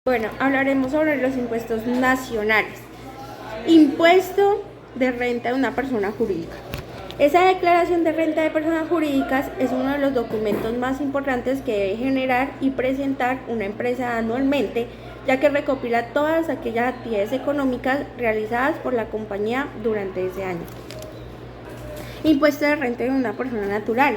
Bueno, hablaremos sobre los impuestos nacionales. Impuesto de renta de una persona jurídica. Esa declaración de renta de personas jurídicas es uno de los documentos más importantes que debe generar y presentar una empresa anualmente, ya que recopila todas aquellas actividades económicas realizadas por la compañía durante ese año. Impuesto de renta de una persona natural.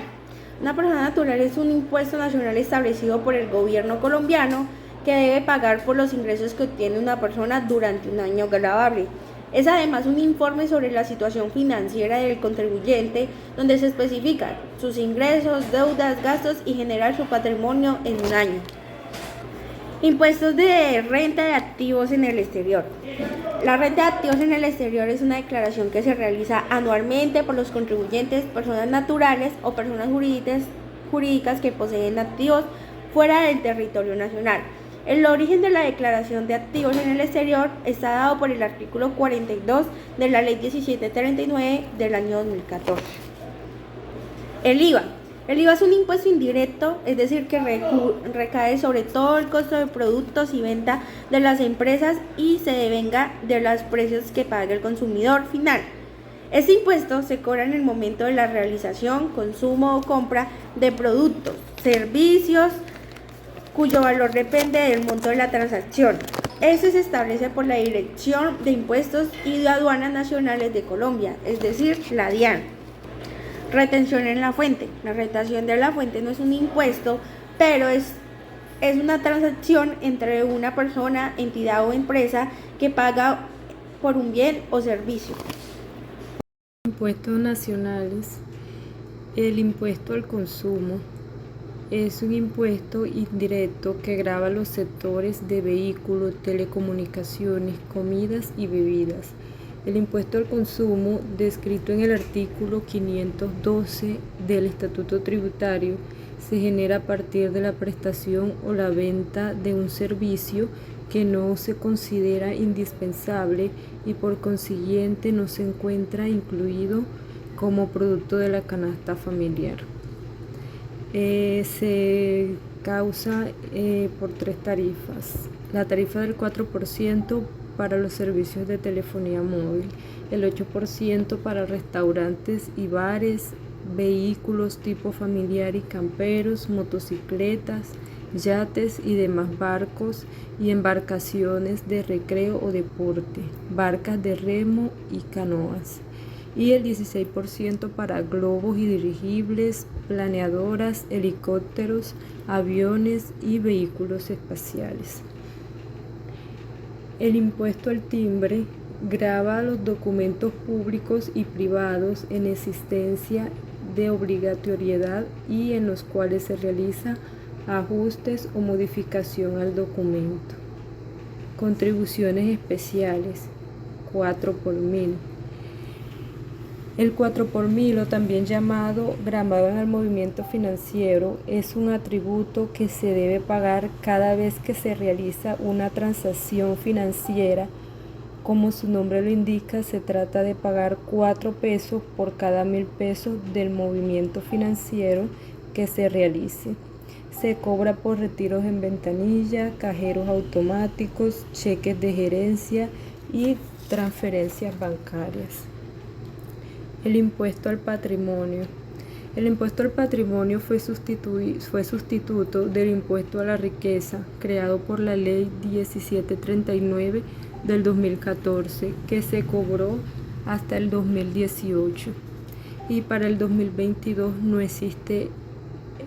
Una persona natural es un impuesto nacional establecido por el gobierno colombiano que debe pagar por los ingresos que obtiene una persona durante un año gravable. Es además un informe sobre la situación financiera del contribuyente, donde se especifican sus ingresos, deudas, gastos y generar su patrimonio en un año. Impuestos de renta de activos en el exterior. La renta de activos en el exterior es una declaración que se realiza anualmente por los contribuyentes, personas naturales o personas jurídicas que poseen activos fuera del territorio nacional. El origen de la declaración de activos en el exterior está dado por el artículo 42 de la Ley 1739 del año 2014. El IVA. El IVA es un impuesto indirecto, es decir, que recae sobre todo el costo de productos y venta de las empresas y se devenga de los precios que paga el consumidor final. Este impuesto se cobra en el momento de la realización, consumo o compra de productos, servicios, cuyo valor depende del monto de la transacción. Este se establece por la Dirección de Impuestos y de Aduanas Nacionales de Colombia, es decir, la DIAN. Retención en la fuente. La retención de la fuente no es un impuesto, pero es una transacción entre una persona, entidad o empresa que paga por un bien o servicio. Impuestos nacionales. El impuesto al consumo es un impuesto indirecto que grava los sectores de vehículos, telecomunicaciones, comidas y bebidas. El impuesto al consumo, descrito en el artículo 512 del Estatuto Tributario, se genera a partir de la prestación o la venta de un servicio que no se considera indispensable y por consiguiente no se encuentra incluido como producto de la canasta familiar. Se causa por tres tarifas. La tarifa del 4% para los servicios de telefonía móvil, el 8% para restaurantes y bares, vehículos tipo familiar y camperos, motocicletas, yates y demás barcos y embarcaciones de recreo o deporte, barcas de remo y canoas, y el 16% para globos y dirigibles, planeadoras, helicópteros, aviones y vehículos espaciales. El impuesto al timbre grava los documentos públicos y privados en existencia de obligatoriedad y en los cuales se realiza ajustes o modificación al documento. Contribuciones especiales, 4 por mil. El 4 por mil, o también llamado gravamen al movimiento financiero, es un atributo que se debe pagar cada vez que se realiza una transacción financiera. Como su nombre lo indica, se trata de pagar 4 pesos por cada 1.000 pesos del movimiento financiero que se realice. Se cobra por retiros en ventanilla, cajeros automáticos, cheques de gerencia y transferencias bancarias. El impuesto al patrimonio. El impuesto al patrimonio fue sustituto del impuesto a la riqueza, creado por la Ley 1739 del 2014, que se cobró hasta el 2018. Y para el 2022 no existe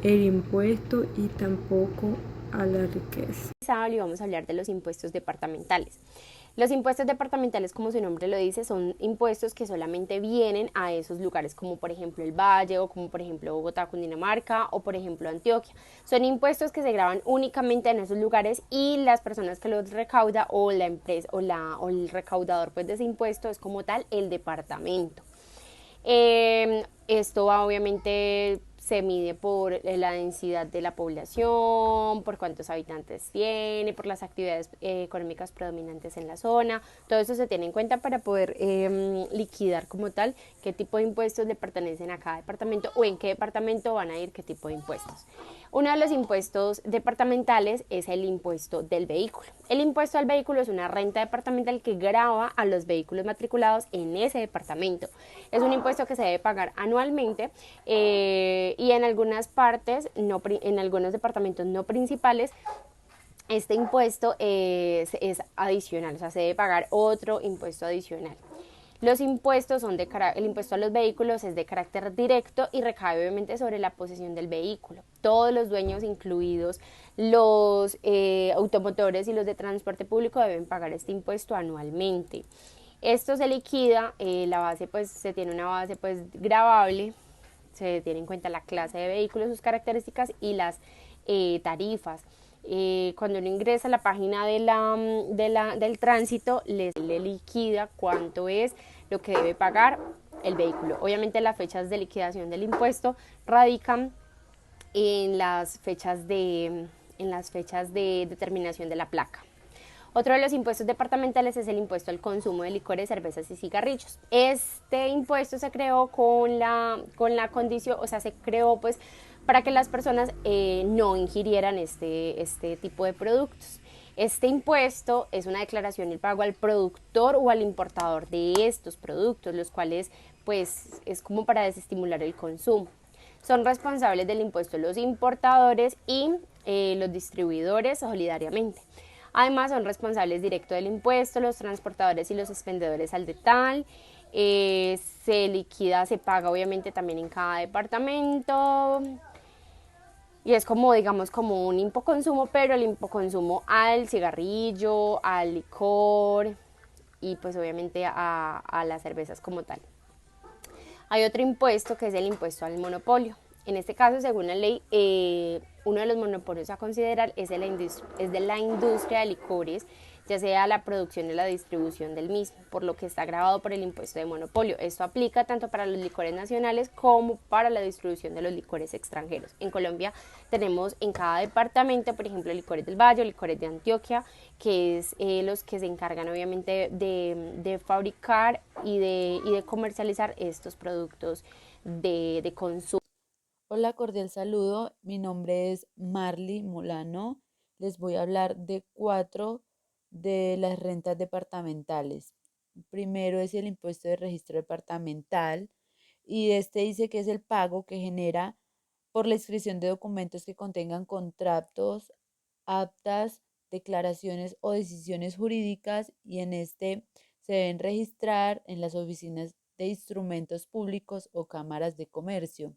el impuesto y tampoco a la riqueza. Y vamos a hablar de los impuestos departamentales. Los impuestos departamentales, como su nombre lo dice, son impuestos que solamente vienen a esos lugares, como por ejemplo el Valle, o como por ejemplo Bogotá, Cundinamarca, o por ejemplo Antioquia. Son impuestos que se graban únicamente en esos lugares y las personas que los recauda o la empresa o el recaudador pues de ese impuesto es como tal el departamento. Esto va obviamente se mide por la densidad de la población, por cuántos habitantes tiene, por las actividades económicas predominantes en la zona. Todo eso se tiene en cuenta para poder liquidar como tal qué tipo de impuestos le pertenecen a cada departamento o en qué departamento van a ir qué tipo de impuestos. Uno de los impuestos departamentales es el impuesto del vehículo. El impuesto al vehículo es una renta departamental que grava a los vehículos matriculados en ese departamento. Es un impuesto que se debe pagar anualmente y en algunas partes, en algunos departamentos no principales, este impuesto es adicional, o sea, se debe pagar otro impuesto adicional. Los impuestos el impuesto a los vehículos es de carácter directo y recae obviamente sobre la posesión del vehículo. Todos los dueños, incluidos los automotores y los de transporte público, deben pagar este impuesto anualmente. Esto se liquida, la base pues se tiene una base pues gravable, se tiene en cuenta la clase de vehículo, sus características y las tarifas. Cuando uno ingresa a la página del tránsito, le liquida cuánto es lo que debe pagar el vehículo. Obviamente las fechas de liquidación del impuesto radican en las fechas de determinación de la placa. Otro de los impuestos departamentales es el impuesto al consumo de licores, cervezas y cigarrillos. Este impuesto se creó con la condición, o sea, se creó pues para que las personas no ingirieran este tipo de productos. Este impuesto es una declaración y el pago al productor o al importador de estos productos, los cuales pues es como para desestimular el consumo. Son responsables del impuesto los importadores y los distribuidores solidariamente. Además son responsables directos del impuesto los transportadores y los expendedores al detalle. Se liquida, se paga obviamente también en cada departamento. Y es como, digamos, como un impoconsumo, pero el impoconsumo al cigarrillo, al licor y pues obviamente a las cervezas como tal. Hay otro impuesto que es el impuesto al monopolio. En este caso, según la ley, uno de los monopolios a considerar es de la industria de licores, ya sea la producción y la distribución del mismo, por lo que está gravado por el impuesto de monopolio. Esto aplica tanto para los licores nacionales como para la distribución de los licores extranjeros. En Colombia tenemos en cada departamento, por ejemplo, licores del Valle, licores de Antioquia, que es los que se encargan obviamente de fabricar y de comercializar estos productos de consumo. Hola, cordial saludo. Mi nombre es Marly Molano. Les voy a hablar de 4 de las rentas departamentales. Primero es el impuesto de registro departamental y este dice que es el pago que genera por la inscripción de documentos que contengan contratos, actas, declaraciones o decisiones jurídicas y en este se deben registrar en las oficinas de instrumentos públicos o cámaras de comercio.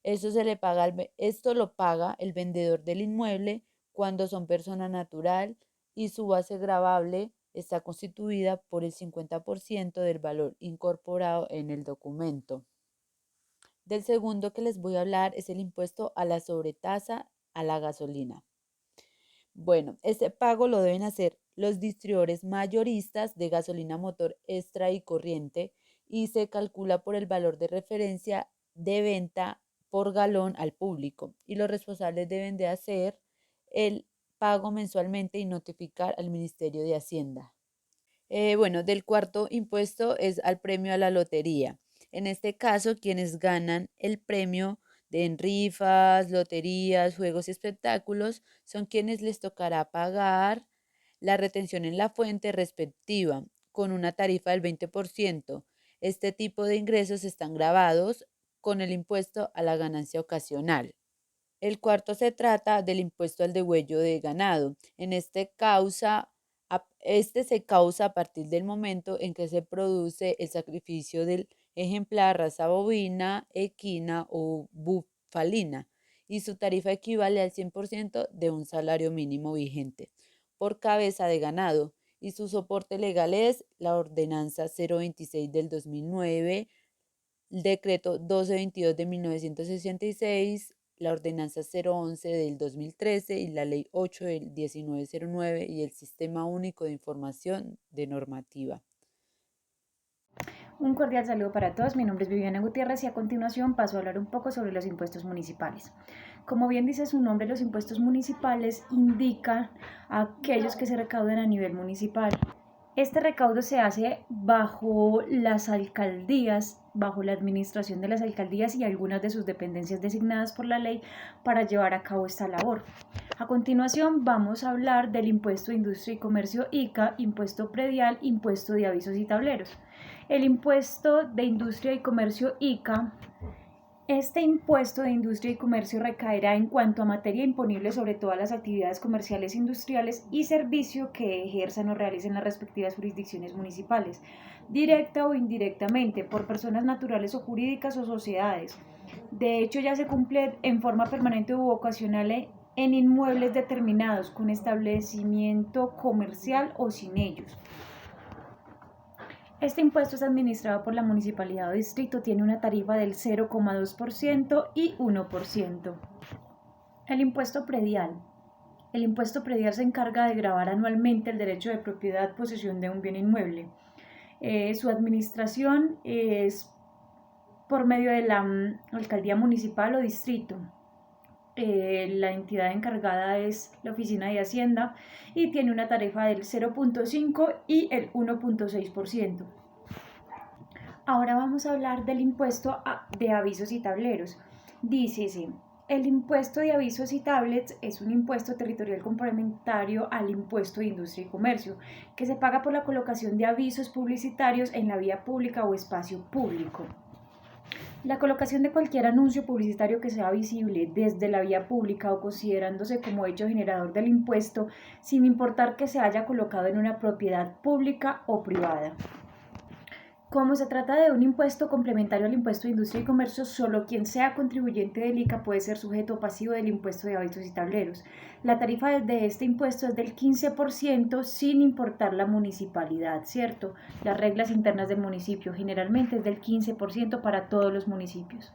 Esto lo paga el vendedor del inmueble cuando son persona natural y su base gravable está constituida por el 50% del valor incorporado en el documento. Del segundo que les voy a hablar es el impuesto a la sobretasa a la gasolina. Bueno, este pago lo deben hacer los distribuidores mayoristas de gasolina motor extra y corriente y se calcula por el valor de referencia de venta por galón al público y los responsables deben de hacer el pago mensualmente y notificar al Ministerio de Hacienda. Del cuarto impuesto es al premio a la lotería. En este caso, quienes ganan el premio en rifas, loterías, juegos y espectáculos son quienes les tocará pagar la retención en la fuente respectiva con una tarifa del 20%. Este tipo de ingresos están gravados con el impuesto a la ganancia ocasional. El cuarto se trata del impuesto al degüello de ganado. Este se causa a partir del momento en que se produce el sacrificio del ejemplar raza bovina, equina o bufalina y su tarifa equivale al 100% de un salario mínimo vigente por cabeza de ganado y su soporte legal es la Ordenanza 026 del 2009, el Decreto 1222 de 1966, la Ordenanza 011 del 2013 y la Ley 8 del 1909 y el Sistema Único de Información de Normativa. Un cordial saludo para todos, mi nombre es Viviana Gutiérrez y a continuación paso a hablar un poco sobre los impuestos municipales. Como bien dice su nombre, los impuestos municipales indican aquellos que se recaudan a nivel municipal. Este recaudo se hace bajo las alcaldías bajo la administración de las alcaldías y algunas de sus dependencias designadas por la ley para llevar a cabo esta labor. A continuación vamos a hablar del impuesto de industria y comercio ICA, impuesto predial, impuesto de avisos y tableros. El impuesto de industria y comercio ICA. Este impuesto de industria y comercio recaerá en cuanto a materia imponible sobre todas las actividades comerciales, industriales y servicio que ejerzan o realicen las respectivas jurisdicciones municipales, directa o indirectamente, por personas naturales o jurídicas o sociedades. De hecho, ya se cumple en forma permanente u ocasional en inmuebles determinados, con establecimiento comercial o sin ellos. Este impuesto es administrado por la municipalidad o distrito, tiene una tarifa del 0,2% y 1%. El impuesto predial. El impuesto predial se encarga de gravar anualmente el derecho de propiedad, posesión de un bien inmueble. Su administración es por medio de la alcaldía municipal o distrito. La entidad encargada es la Oficina de Hacienda y tiene una tarifa del 0,5 y el 1,6%. Ahora vamos a hablar del impuesto de avisos y tableros. Dícese, el impuesto de avisos y tablets es un impuesto territorial complementario al impuesto de industria y comercio, que se paga por la colocación de avisos publicitarios en la vía pública o espacio público. La colocación de cualquier anuncio publicitario que sea visible desde la vía pública o considerándose como hecho generador del impuesto, sin importar que se haya colocado en una propiedad pública o privada. Como se trata de un impuesto complementario al impuesto de industria y comercio, solo quien sea contribuyente del ICA puede ser sujeto pasivo del impuesto de avisos y tableros. La tarifa de este impuesto es del 15% sin importar la municipalidad, ¿cierto? Las reglas internas del municipio generalmente es del 15% para todos los municipios.